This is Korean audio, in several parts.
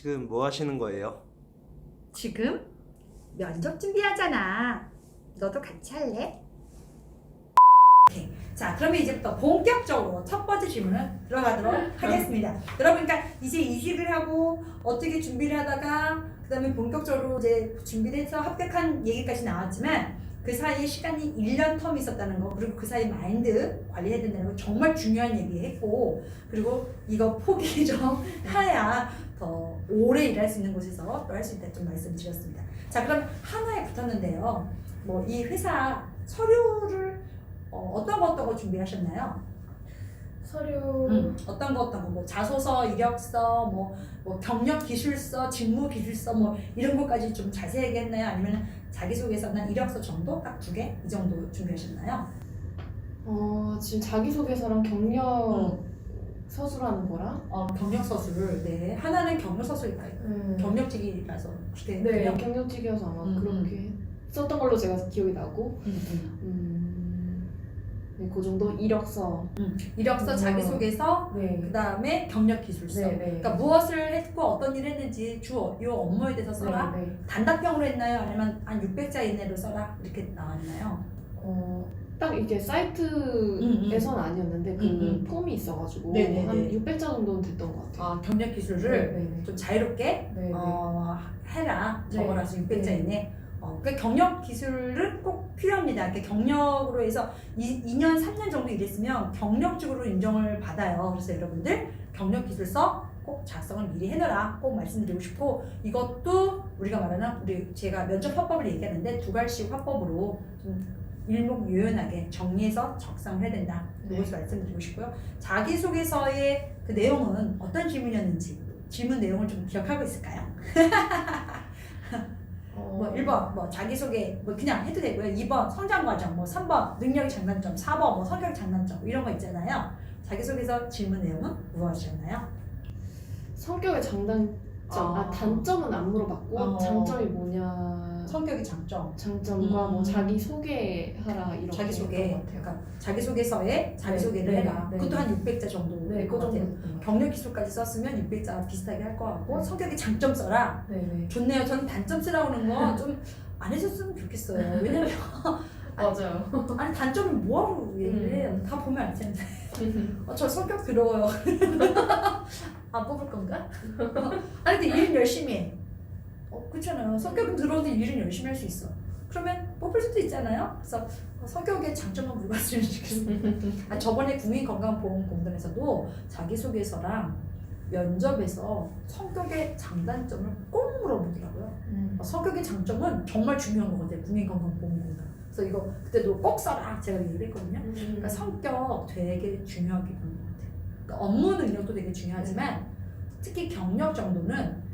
지금 뭐 하시는 거예요? 지금 면접 준비하잖아. 너도 같이 할래? 오케이. 자, 그러면 이제부터 본격적으로 첫 번째 질문을 들어가도록 하겠습니다. 여러분, 그러니까 이제 이직을 하고 어떻게 준비를 하다가 그다음에 본격적으로 이제 준비를 해서 합격한 얘기까지 나왔지만 그 사이에 시간이 1년 텀이 있었다는 거, 그리고 그 사이 마인드 관리해야 된다는 거 정말 중요한 얘기했고, 그리고 이거 포기 좀 해야 더 오래 일할 수 있는 곳에서 또 할 수 있다 좀 말씀드렸습니다. 자, 그럼 하나에 붙었는데요. 뭐 이 회사 서류를 어떤 거 준비하셨나요? 서류 어떤 거 뭐 자소서, 이력서, 뭐 경력 기술서, 직무 기술서 뭐 이런 것까지 좀 자세하게 했나요? 아니면 자기소개서나 이력서 정도 딱 2개 이 정도 준비하셨나요? 지금 자기소개서랑 경력 서술하는 거랑 경력 서술. 네, 하나는 경력 서술일까요? 경력직이라서 그렇게 네 돼요? 경력직이어서 아마 음, 그렇게 썼던 걸로 제가 기억이 나고 네, 그 정도 이력서 이력서, 자기소개서, 네. 그 다음에 경력 기술서. 네, 네. 그러니까 무엇을 했고 어떤 일을 했는지 요 업무에 대해서 써라. 네, 네. 단답형으로 했나요? 아니면 한 600자 이내로 써라? 이렇게 나왔나요? 딱 이게 사이트에서는 아니었는데 그 폼이 있어가지고 네, 네, 한 네. 600자 정도는 됐던 것 같아요. 경력 기술을 네, 네. 좀 자유롭게 네, 네. 해라. 네. 적어라서 600자 네. 이내. 그 경력 기술은 꼭 필요합니다. 이렇게 경력으로 해서 2년, 3년 정도 일했으면 경력직으로 인정을 받아요. 그래서 여러분들 경력 기술서 꼭 작성을 미리 해놔라. 꼭 말씀드리고 싶고, 이것도 우리가 말하는 제가 면접 화법을 얘기하는데 2가지씩 화법으로 좀 일목요연하게 정리해서 작성을 해야 된다. 이것을 말씀드리고 싶고요. 자기소개서의 그 내용은 어떤 질문이었는지 질문 내용을 좀 기억하고 있을까요? 뭐 1번 뭐 자기소개 뭐 그냥 해도 되고요. 2번 성장과정, 뭐 3번 능력의 장단점, 4번 뭐 성격 장단점 이런 거 있잖아요. 자기소개서 질문 내용은 무엇이었나요? 성격의 장단점, 단점은 안 물어봤고 장점이 뭐냐, 성격의 장점, 장점과 뭐 자기 소개하라 이런 자기소개, 거 같아요. 그러니까 자기소개서에 자기소개를 네, 해라. 네, 그것도 네. 한 600자 정도 네, 그 정도. 경력 기술까지 썼으면 600자 비슷하게 할 것 같고, 네. 성격의 장점 써라. 네, 네. 좋네요. 저는 단점 쓰라고 하는 거 좀 안 해줬으면 좋겠어요. 왜냐면 맞아요. 아니 단점을 뭐하러 얘기를 해요. 다 보면 알 텐데. 저 성격 더러워요. 안 뽑을 건가? 아니 근데 일은 열심히 해. 그렇잖아요. 성격은 더러운데 일은 열심히 할 수 있어. 그러면 뽑을 수도 있잖아요. 그래서 성격의 장점만 물어봤으면 좋겠습니다. 저번에 국민건강보험공단에서도 자기소개서랑 면접에서 성격의 장단점을 꼭 물어보더라고요. 성격의 장점은 정말 중요한 거거든요. 국민건강보험공단. 그래서 이거 그때도 꼭 써라 제가 얘기를 했거든요. 그러니까 성격 되게 중요하게 보는 것 같아요. 그러니까 업무 능력도 되게 중요하지만 특히 경력 정도는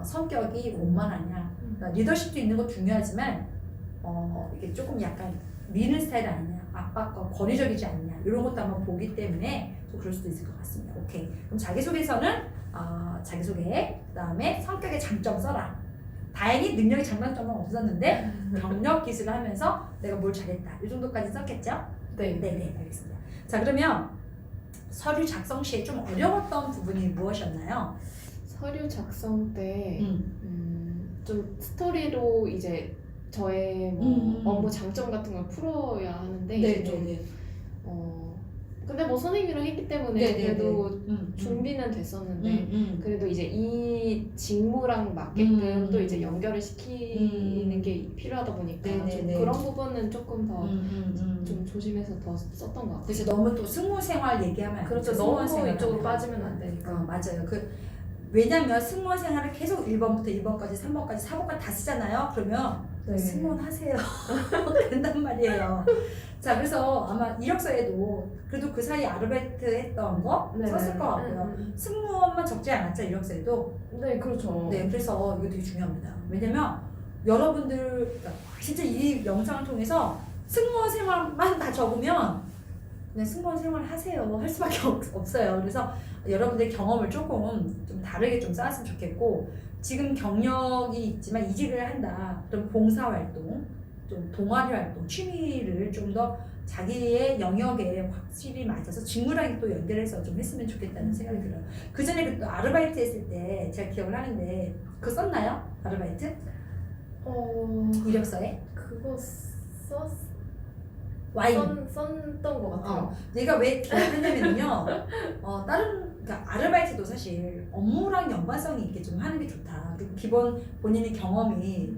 성격이 원만하냐, 그러니까 리더십도 있는 거 중요하지만 이게 조금 약간 미는 스타일 아니냐, 압박과 권위적이지 않냐 이런 것도 한번 보기 때문에 또 그럴 수도 있을 것 같습니다. 오케이. 그럼 자기소개서는 자기소개, 그다음에 성격의 장점 써라. 다행히 능력의 장단점은 없었는데 경력 기술을 하면서 내가 뭘 잘했다 이 정도까지 썼겠죠? 네네, 알겠습니다. 자, 그러면 서류 작성 시에 좀 어려웠던 부분이 무엇이었나요? 서류 작성 때 좀 스토리로 이제 저의 뭐 업무 장점 같은 걸 풀어야 하는데 이제 좀 근데 뭐 선생님이랑 했기 때문에 그래도 준비는 됐었는데 그래도 이제 이 직무랑 맞게끔 또 이제 연결을 시키는 게 필요하다 보니까 좀 그런 부분은 조금 더 좀 조심해서 더 썼던 것 같아요. 그래서 너무 또 승무생활 얘기하면 안 그렇죠. 되죠. 너무 승무원생활 이쪽으로 하면. 빠지면 안 되니까. 맞아요. 왜냐면 승무원 생활을 계속 1번부터 2번까지 3번까지 4번까지 다 쓰잖아요. 그러면 승무원 하세요. 된단 말이에요. 자, 그래서 아마 이력서에도 그래도 그 사이 아르바이트 했던 거 썼을 것 같고요. 승무원만 적지 않았죠, 이력서에도. 네, 그렇죠. 네, 그래서 이거 되게 중요합니다. 왜냐면 여러분들 그러니까 진짜 이 영상을 통해서 승무원 생활만 다 적으면 그냥 승무원 생활 하세요 할 수밖에 없어요. 그래서 여러분들 경험을 조금 좀 다르게 좀 쌓았으면 좋겠고, 지금 경력이 있지만 이직을 한다. 그럼 봉사활동, 좀 동아리 활동, 취미를 좀 더 자기의 영역에 확실히 맞아서 직무랑 또 연결해서 좀 했으면 좋겠다는 생각이 들어요. 그 전에 또 아르바이트 했을 때 제가 기억을 하는데 그거 썼나요? 아르바이트? 이력서에? 그거 와인. 썼던 것 같아요. 내가 왜 기억했냐면요. 다른 그러니까 아르바이트도 사실 업무랑 연관성이 있게 좀 하는 게 좋다. 그리고 기본 본인의 경험이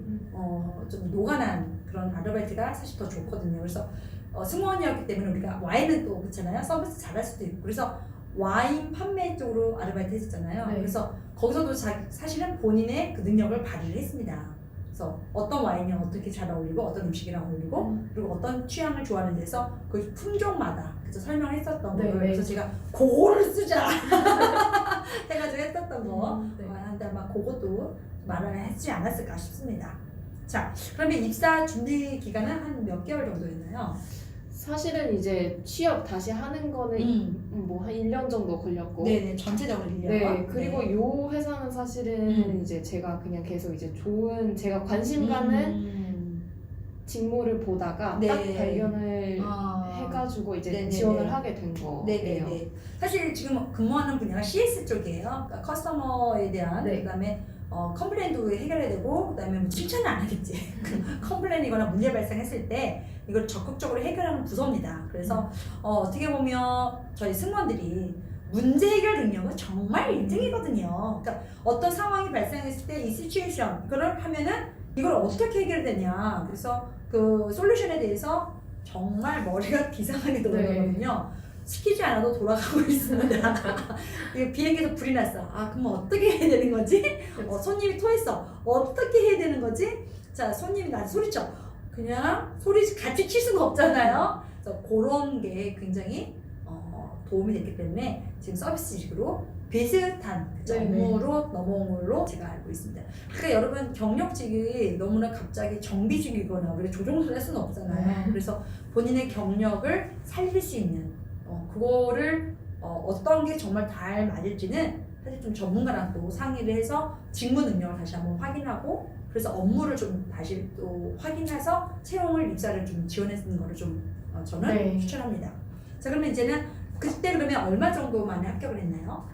좀 노관한 그런 아르바이트가 사실 더 좋거든요. 그래서 승무원이었기 때문에 우리가 와인은 또 그렇잖아요. 서비스 잘할 수도 있고 그래서 와인 판매 쪽으로 아르바이트 했었잖아요. 네. 그래서 거기서도 사실은 본인의 그 능력을 발휘를 했습니다. 그래서 어떤 와인이 어떻게 잘 어울리고 어떤 음식이랑 어울리고 그리고 어떤 취향을 좋아하는 데서 그 품종마다 그래서 설명을 했었던 네, 거예요. 네. 그래서 제가 그거를 쓰자 해가지고 했었던 거 네. 한데 아마 그것도 말을 했지 않았을까 싶습니다. 자, 그러면 입사 준비 기간은 한 몇 개월 정도였나요? 사실은 이제 취업 다시 하는 거는 뭐 한 1년 정도 걸렸고 네네, 전체적으로 1년. 네, 그리고 요 회사는 사실은 이제 제가 그냥 계속 이제 좋은 제가 관심 가는 직무를 보다가 네. 딱 발견을 해가지고 이제 네네네. 지원을 하게 된 거예요. 네네네. 사실 지금 근무하는 분야가 CS 쪽이에요. 그러니까 커스터머에 대한 네. 그다음에 컴플레인도 해결해야 되고 그다음에 뭐 칭찬은 안 하겠지. 컴플레인이거나 문제 발생했을 때 이걸 적극적으로 해결하는 부서입니다. 그래서 어떻게 보면 저희 승무원들이 문제 해결 능력은 정말 1등이거든요. 그러니까 어떤 상황이 발생했을 때 이 시츄에이션 이거를 하면은 이걸 어떻게 해결되냐. 그래서 그 솔루션에 대해서 정말 머리가 비상하게 돌아가거든요. 시키지 않아도 돌아가고 있습니다. 비행기에서 불이 났어. 그럼 어떻게 해야 되는 거지? 손님이 토했어. 어떻게 해야 되는 거지? 자, 손님이 나한테 소리쳐. 그냥 소리 같이 칠 수가 없잖아요. 그래서 그런 게 굉장히 도움이 됐기 때문에 지금 서비스직으로 비슷한 업무로 넘어온 걸로 제가 알고 있습니다. 그러니까 여러분 경력직이 너무나 갑자기 정비직이거나 우리가 조종을 할 수는 없잖아요. 그래서 본인의 경력을 살릴 수 있는 그거를 어떤 게 정말 잘 맞을지는 사실 좀 전문가랑 또 상의를 해서 직무 능력을 다시 한번 확인하고 그래서 업무를 좀 다시 또 확인해서 채용을 입사를 좀 지원했는 거를 좀 저는 추천합니다. 자, 그러면 이제는 그때 그러면 얼마 정도 만에 합격을 했나요?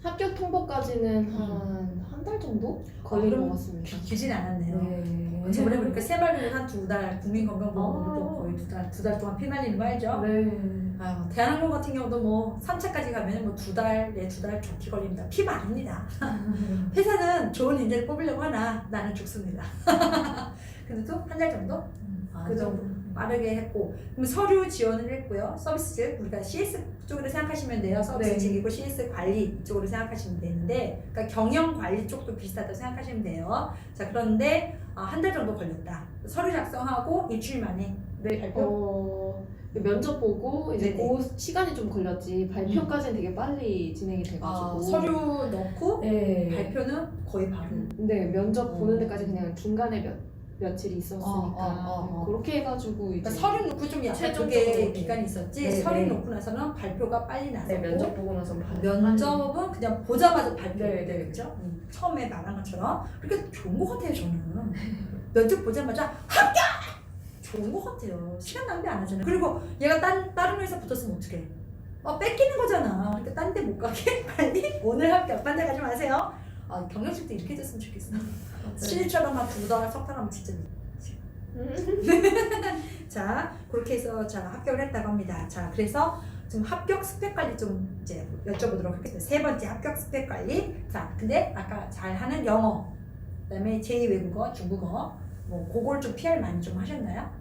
합격 통보까지는 한 달 정도 걸린 것 같습니다. 길진 않았네요. 네. 저번에 보니까 새말고 한 2달 국민건강보험으로도 거의 두 달 동안 피 말리는 거 알죠? 네. 대한항공 같은 경우도 뭐 3차까지 가면 뭐 2달, 2달 좋게 걸립니다. 피 마릅니다. 회사는 좋은 인재를 뽑으려고 하나 나는 죽습니다. 그래도 한 달 정도? 그 정도. 빠르게 했고 그럼 서류 지원을 했고요. 서비스 우리가 CS 쪽으로 생각하시면 돼요. 서비스직이고 CS 관리 쪽으로 생각하시면 되는데 그러니까 경영 관리 쪽도 비슷하다고 생각하시면 돼요. 자, 그런데 한 달 정도 걸렸다. 서류 작성하고 일주일 만에 발표? 면접 보고 이제 네네. 그 시간이 좀 걸렸지 발표까지는 되게 빨리 진행이 돼가지고 서류 넣고 네. 발표는 거의 바로 네, 면접 보는 데까지 그냥 중간에 며칠이 있었으니까 그렇게 해가지고 이제 그러니까 서류 놓고 좀 약간 최종적으로 그게 기간이 있었지. 네, 서류 네. 놓고 나서는 발표가 빨리 나서 면접 보고 나서 면접은 그냥 보자마자 발표. 네, 네. 그렇죠? 처음에 말한 것처럼 그렇게 좋은 것 같아요. 저는 면접 보자마자 합격! 좋은 것 같아요. 시간 낭비 안 하잖아요. 그리고 얘가 다른 회사 붙었으면 어떡해? 뺏기는 거잖아. 그러니까 딴 데 못 가게 빨리 오늘 합격. 딴 데 가지 마세요. 경력직도 이렇게 해줬으면 좋겠어. 실처럼 한 2달, 석 달 하면 진짜 자, 그렇게 해서 자 합격을 했다고 합니다. 자, 그래서 지금 합격 스펙 관리 좀 이제 여쭤보도록 하겠습니다. 세 번째 합격 스펙 관리. 자, 근데 아까 잘하는 영어, 그다음에 제2 외국어, 중국어, 뭐 그걸 좀 PR 많이 좀 하셨나요?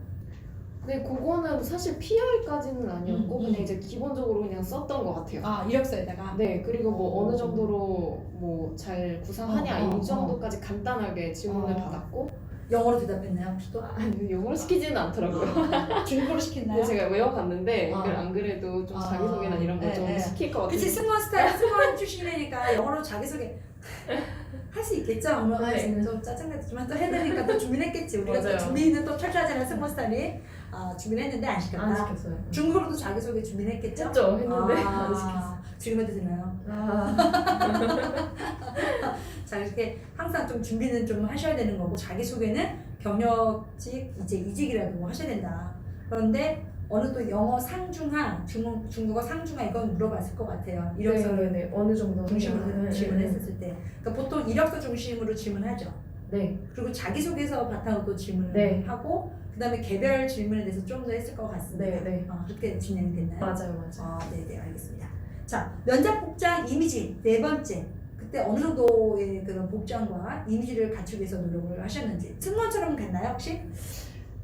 네, 그거는 사실 PR까지는 아니었고 그냥 이제 기본적으로 그냥 썼던 것 같아요. 이력서에다가. 네, 그리고 뭐 어느 정도로 뭐 잘 구사하냐 이 정도까지 간단하게 질문을 받았고 영어로 대답했나요? 혹시 또? 아니, 영어로 시키지는 않더라고요. 중국어로 시켰나요? 근데 제가 외워갔는데 안 그래도 좀 자기소개나 이런 거 좀 시킬 것 같아요. 그치, 승무원 스타일, 승무원 출신이니까 영어로 자기소개 할 수 있겠죠? 좀 짜증나지만 또 해야 되니까 또 준비를 했겠지. 우리가 또 준비는 또 철저하잖아요. 승무원 스타일이. 준비를 했는데 안 시켰다. 안 시켰어요. 중국어로도 자기소개 준비를 했겠죠? 했죠. 했는데 안 시켰어요. 지금 해도 되나요? 자, 이렇게 항상 좀 준비는 좀 하셔야 되는 거고 자기소개는 경력직 이제 이직이라도 하셔야 된다. 그런데 어느 또 영어 상중하, 중국어 상중하 이건 물어봤을 것 같아요. 이력서를 네, 어느 정도 중심으로 질문했었을 때. 그러니까 보통 이력서 중심으로 질문하죠. 네. 그리고 자기소개서 바탕으로 또 질문을 네. 하고 그다음에 개별 질문에 대해서 좀 더 했을 것 같습니다. 네. 그렇게 진행이 됐나요? 맞아요. 네네 알겠습니다. 자 면접 복장 이미지 네 번째. 그때 어느 정도의 그런 복장과 이미지를 갖추기 위해서 노력을 하셨는지 승무원처럼 됐나요 혹시?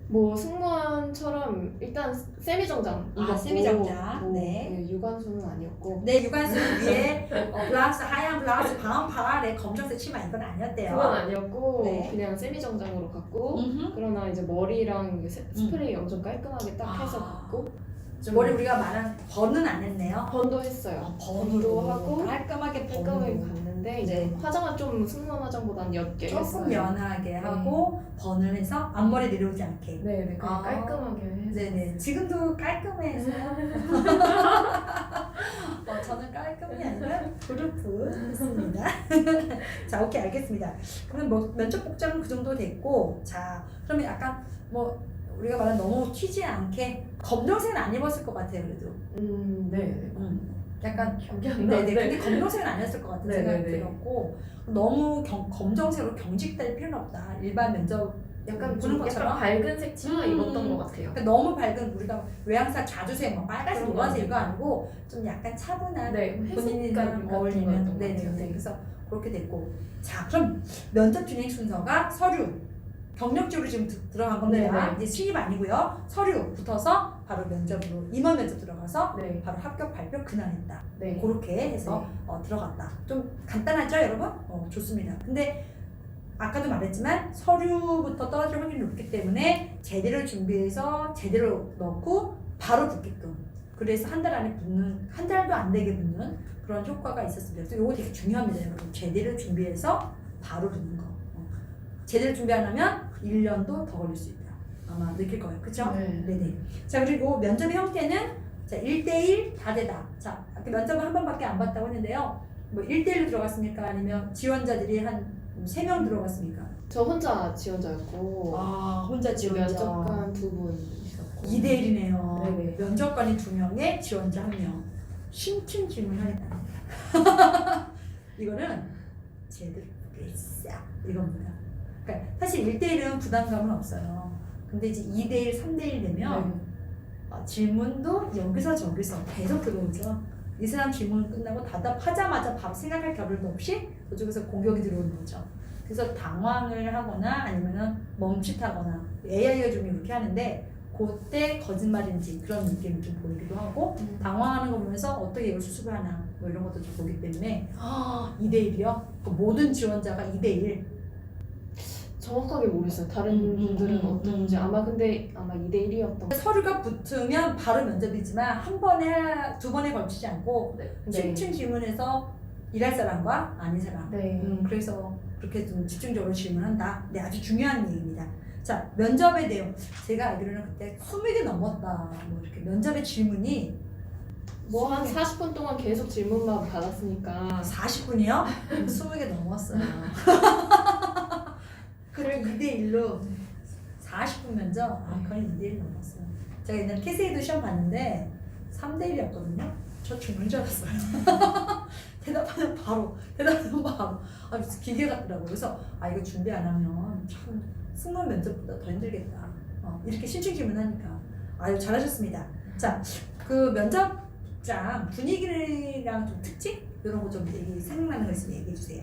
뭐 승무원처럼 일단 세미정장 입었고 세미정장. 네. 네, 유관수는 아니었고 네 유관수 위에 블라우스 하얀 블라우스 반팔에 검정색 치마 이건 아니었대요. 그건 아니었고 네. 그냥 세미정장으로 갔고 음흠. 그러나 이제 머리랑 스프레이 엄청 깔끔하게 딱 해서 갔고 좀 머리 우리가 말한 번은 안 했네요. 번도 했어요. 번도 하고 깔끔하게 깔끔하게 번으로. 갔는데 이제 화장은 좀 승무원 화장보다는 옅게 조금 했어요. 연하게 하고 번을 해서 앞머리 내려오지 않게. 네네 그냥 깔끔하게 해서 네네 지금도 깔끔해서 저는 깔끔이 아니라 부르프했습니다. 자 오케이 알겠습니다. 그러면 뭐 면접 복장은 그 정도 됐고 자 그러면 약간 뭐 우리가 말한 너무 튀지 않게 검정색은 안 입었을 것 같아요 그래도. 네. 약간 기억이 안 네네 나는데 근데 검정색은 아니었을 것 같은 네, 생각이 네, 네. 들었고 너무 검정색으로 경직될 필요는 없다. 일반 면접 약간 보는 좀 것처럼 약간 밝은색 치마 입었던 것 같아요. 그러니까 너무 밝은 우리가 외항사 자주색 뭐 빨간색 그런 노란색 거 이거 아니고 좀 약간 차분한 네, 본인이랑 회색깔 어울리는 같은 거 네네 같아요. 네. 그래서 그렇게 됐고 자 그럼 면접 진행 순서가 서류 경력직으로 지금 들어간 겁니다. 네, 네. 이제 신입 아니고요. 서류 붙어서 바로 면접으로 임원 면접 들어가서 네. 바로 합격 발표 그날했다. 네. 그렇게 해서 들어갔다. 좀 간단하죠, 여러분? 좋습니다. 근데 아까도 말했지만 서류부터 떨어질 확률이 높기 때문에 제대로 준비해서 제대로 넣고 바로 붙게끔. 그래서 한 달 안에 붙는 한 달도 안 되게 붙는 그런 효과가 있었습니다. 그래서 이거 되게 중요합니다, 여러분. 제대로 준비해서 바로 붙는 거. 제대로 준비 안 하면 1년도 더 걸릴 수 있다. 아마 느낄 거예요. 그쵸? 네. 네네. 자, 그리고 면접의 형태는 자, 1대1 다대다. 자, 아까 면접은 한 번밖에 안 봤다고 했는데요. 뭐 1대1로 들어갔습니까? 아니면 지원자들이 한 3명 들어갔습니까? 저 혼자 지원자였고 혼자 면접관 2분 있었고 2대1이네요. 네네. 면접관이 2명에 지원자 1명. 심층 질문하겠다. 이거는 제대로 싹 이겁니다. 그러니까 사실 1대1은 부담감은 없어요. 근데 이제 2대1, 3대1 되면 질문도 여기서 저기서 계속 들어오죠. 이 사람 질문 끝나고 답하자마자 바로 생각할 겨를도 없이 그쪽에서 공격이 들어오는 거죠. 그래서 당황을 하거나 아니면은 멈칫하거나 AI가 좀 이렇게 하는데 그때 거짓말인지 그런 느낌을 좀 보이기도 하고 당황하는 거 보면서 어떻게 이걸 수습을 하나 뭐 이런 것도 좀 보기 때문에 2대1이요? 그 모든 지원자가 2대1 정확하게 모르겠어요. 다른 분들은 어떤지 아마 2대1이었던 서류가 붙으면 바로 면접이지만 한 번에 2번에 걸치지 않고 네. 심층 질문해서 일할 사람과 아닌 사람 네. 그래서 그렇게 좀 집중적으로 질문한다. 네, 아주 중요한 얘기입니다. 자, 면접의 내용. 제가 알기로는 그때 20개 넘었다. 뭐 이렇게 면접의 질문이 뭐 한 40분 동안 계속 질문만 받았으니까 40분이요? 20개 넘었어요. 그걸 2대1로 40분 면접? 그건 2대1 넘었어요. 제가 옛날에 KCA도 시험 봤는데 3대1이었거든요. 저 죽는 줄 알았어요. 대답하면 바로. 기계 같더라고요. 그래서 이거 준비 안 하면 참 승무원 면접보다 더 힘들겠다. 이렇게 심층 질문하니까. 아유 잘하셨습니다. 자, 그 면접장 분위기랑 좀 특징? 이런 거 좀 생각나는 거 있으면 얘기해 주세요.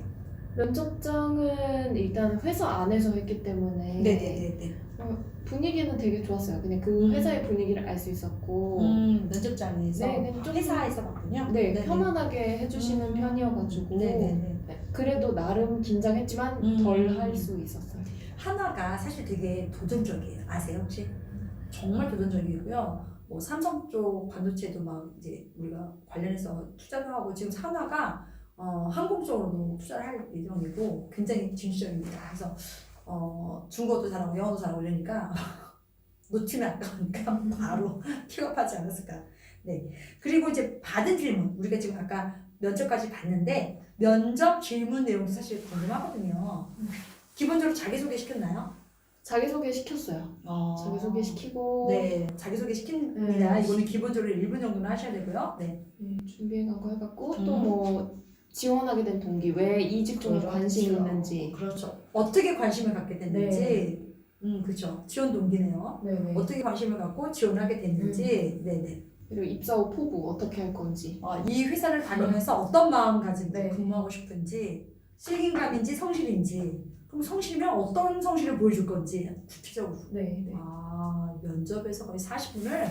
면접장은 일단 회사 안에서 했기 때문에 네네네. 분위기는 되게 좋았어요. 그냥 그 회사의 분위기를 알 수 있었고 면접장에서 좀 회사에서 봤군요. 네, 네네. 편안하게 해주시는 편이어가지고 네네네. 그래도 나름 긴장했지만 덜 할 수 있었어요. 한화가 사실 되게 도전적이에요. 아세요 혹시? 정말 도전적이고요. 뭐 삼성 쪽 반도체도 막 이제 우리가 관련해서 투자도 하고 지금 한화가 항공 쪽으로도 투자를 할 예정이고 굉장히 진취적입니다. 그래서 중국어도 잘하고 영어도 잘하고 이러니까 놓치면 아까우니까 바로 픽업하지 않았을까. 네. 그리고 이제 받은 질문 우리가 지금 아까 면접까지 봤는데 면접 질문 내용도 사실 궁금하거든요. 기본적으로 자기소개 시켰나요? 자기소개 시켰어요. 자기소개 시키고 네, 자기소개 시킵니다. 네. 이거는 기본적으로 1분 정도는 하셔야 되고요. 네. 준비해간 거 해갖고 또 뭐 지원하게 된 동기, 왜 이 직종에 관심이 있는지. 그렇죠. 어떻게 관심을 갖게 됐는지. 그렇죠. 지원 동기네요. 네네. 어떻게 관심을 갖고 지원하게 됐는지. 네네. 그리고 입사 후 포부 어떻게 할 건지. 이 회사를 다니면서 어떤 마음가짐으로 네. 근무하고 싶은지, 슬김감인지 성실인지, 그럼 성실이면 어떤 성실을 보여줄 건지 구체적으로. 네. 면접에서 거의 40분을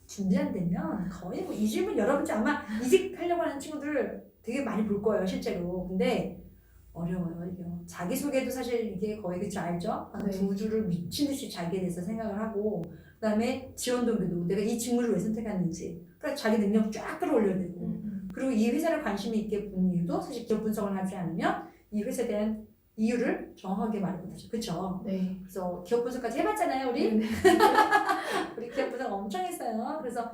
준비 안 되면 거의 뭐 이 질문 여러분들 아마 이직하려고 하는 친구들 되게 많이 볼 거예요 실제로. 근데 어려워요 이게. 자기소개도 사실 이게 거의 그쵸 알죠? 네. 두 줄을 미친 듯이 자기에 대해서 생각을 하고, 그 다음에 지원 동기도 내가 이 직무를 왜 선택했는지, 그러니까 자기 능력 쫙 끌어올려야 되고, 그리고 이 회사를 관심이 있게 본 이유도 사실 기업 분석을 하지 않으면 이 회사에 대한 이유를 정확하게 말을 못하죠. 그쵸? 네. 그래서 기업 분석까지 해봤잖아요 우리. 네. 우리 기업 분석 엄청 했어요. 그래서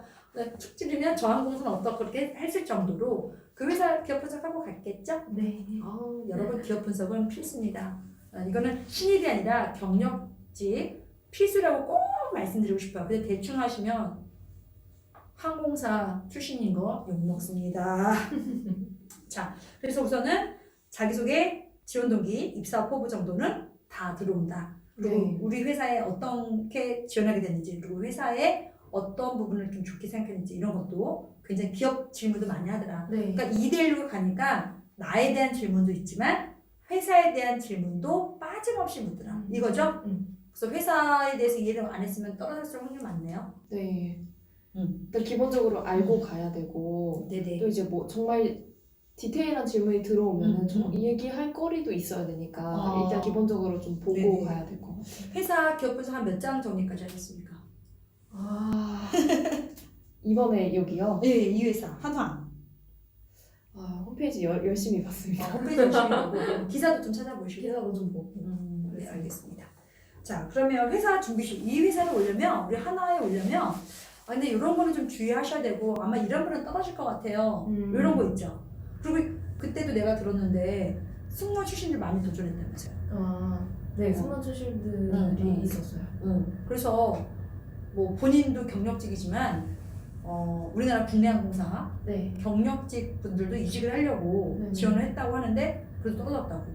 툭 찌르면 저항공사는 어떻게 그렇게 했을 정도로 그 회사 기업 분석하고 갔겠죠? 네. 여러분 기업 분석은 필수입니다. 이거는 신입이 아니라 경력직 필수라고 꼭 말씀드리고 싶어요. 근데 대충 하시면 항공사 출신인 거 욕먹습니다. 자, 그래서 우선은 자기소개, 지원 동기, 입사 포부 정도는 다 들어온다. 그리고 네. 우리 회사에 어떻게 지원하게 됐는지, 그리고 회사에 어떤 부분을 좀 좋게 생각했는지 이런 것도 굉장히 기업 질문도 많이 하더라. 네. 그러니까 2대1로 가니까 나에 대한 질문도 있지만 회사에 대한 질문도 빠짐없이 묻더라. 이거죠? 그래서 회사에 대해서 이해를 안 했으면 떨어졌을 확률이 많네요. 네. 일단 기본적으로 알고 가야 되고 네네. 또 이제 뭐 정말 디테일한 질문이 들어오면은 좀 얘기할 거리도 있어야 되니까 일단 기본적으로 좀 보고 네네. 가야 될 것 같아요. 회사 기업 분석 한 몇 장 정리까지 하셨습니까? 이번에 여기요? 네, 이 회사 한황. 홈페이지 열심히 봤습니다. 홈페이지 열심히 보고 기사도 좀 찾아보시고. 기사도 좀 보고. 네, 알겠습니다. 자, 그러면 회사 준비실 이 회사를 오려면 우리 하나에 오려면 근데 이런 거는 좀 주의하셔야 되고 아마 이런 분은 떨어질 것 같아요. 이런 거 있죠. 그리고 그때도 내가 들었는데 승무원 출신들 많이 도전했다면서요. 네, 승무원 출신들이 있었어요. 그래서 뭐 본인도 경력직이지만 우리나라 국내 항공사 네. 경력직 분들도 이직을 하려고 지원을 했다고 하는데 그래도 떨어졌다고.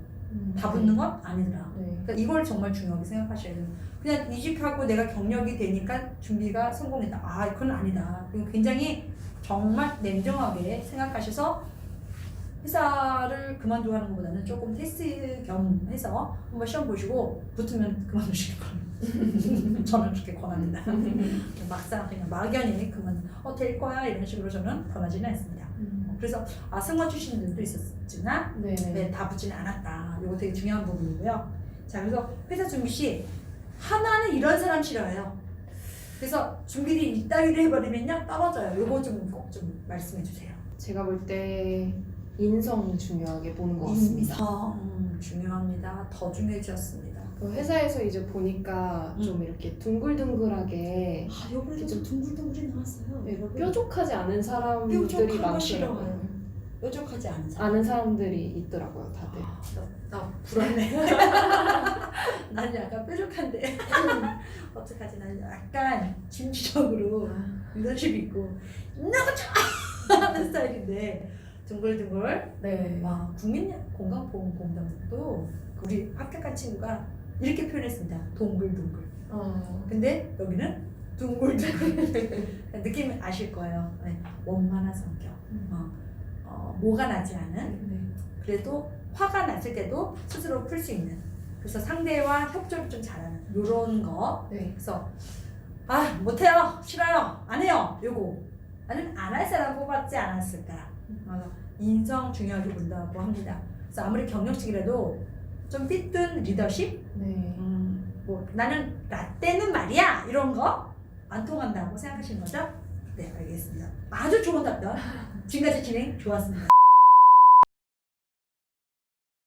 다 붙는 건 아니더라. 네. 그러니까 이걸 정말 중요하게 생각하셔야 돼요. 그냥 이직하고 내가 경력이 되니까 준비가 성공했다. 그건 아니다. 굉장히 정말 냉정하게 생각하셔서 회사를 그만두고 하는 것보다는 조금 테스트 겸 해서 한번 시험 보시고 붙으면 그만두시길 바랍니다. 저는 그렇게 권합니다. 막상 그냥 막연히 될 거야 이런 식으로 저는 권하지는 않습니다. 그래서 승무원 출신들도 있었지만 네. 다 붙지는 않았다. 이거 되게 중요한 부분이고요. 자, 그래서 회사 준비 시 하나는 이런 사람 싫어해요. 그래서 준비를 이따위로 해버리면요 떨어져요. 이거 좀 꼭 좀 말씀해 주세요. 제가 볼 때 인성 중요하게 보는 것 같습니다. 인성 중요합니다. 더 중요해졌습니다. 그 회사에서 이제 보니까 좀 이렇게 둥글둥글하게 요번에 좀 둥글둥글이 나왔어요. 뾰족하지 않은 사람들이 뾰족한 거 많더라고요. 싫어요. 뾰족하지 않은 사람. 아는 사람들이 있더라고요, 다들. 나 불안해. 난 약간 뾰족한데 어떡하지? 난 약간 진취적으로 리더십 있고 나가 하는 스타일인데 둥글둥글. 네. 와, 국민건강보험공단도 우리 합격한 친구가 이렇게 표현했습니다. 동글동글. 근데 여기는 둥글둥글. 느낌 아실 거예요. 네. 원만한 성격. 뭐가 나지 않은. 그래도 화가 났을 때도 스스로 풀 수 있는. 그래서 상대와 협조를 좀 잘하는 요런 거. 네. 그래서 못해요, 싫어요, 안 해요. 요거 나는 안 할 사람 뽑았지 않았을까. 인성 중요하게 본다고 합니다. 그래서 아무리 경력직이라도 좀 삐뚤 리더십. 네. 뭐 나는 라떼는 말이야 이런 거 안 통한다고 생각하시는 거죠? 네, 알겠습니다. 아주 좋은 답변. 지금까지 진행 좋았습니다.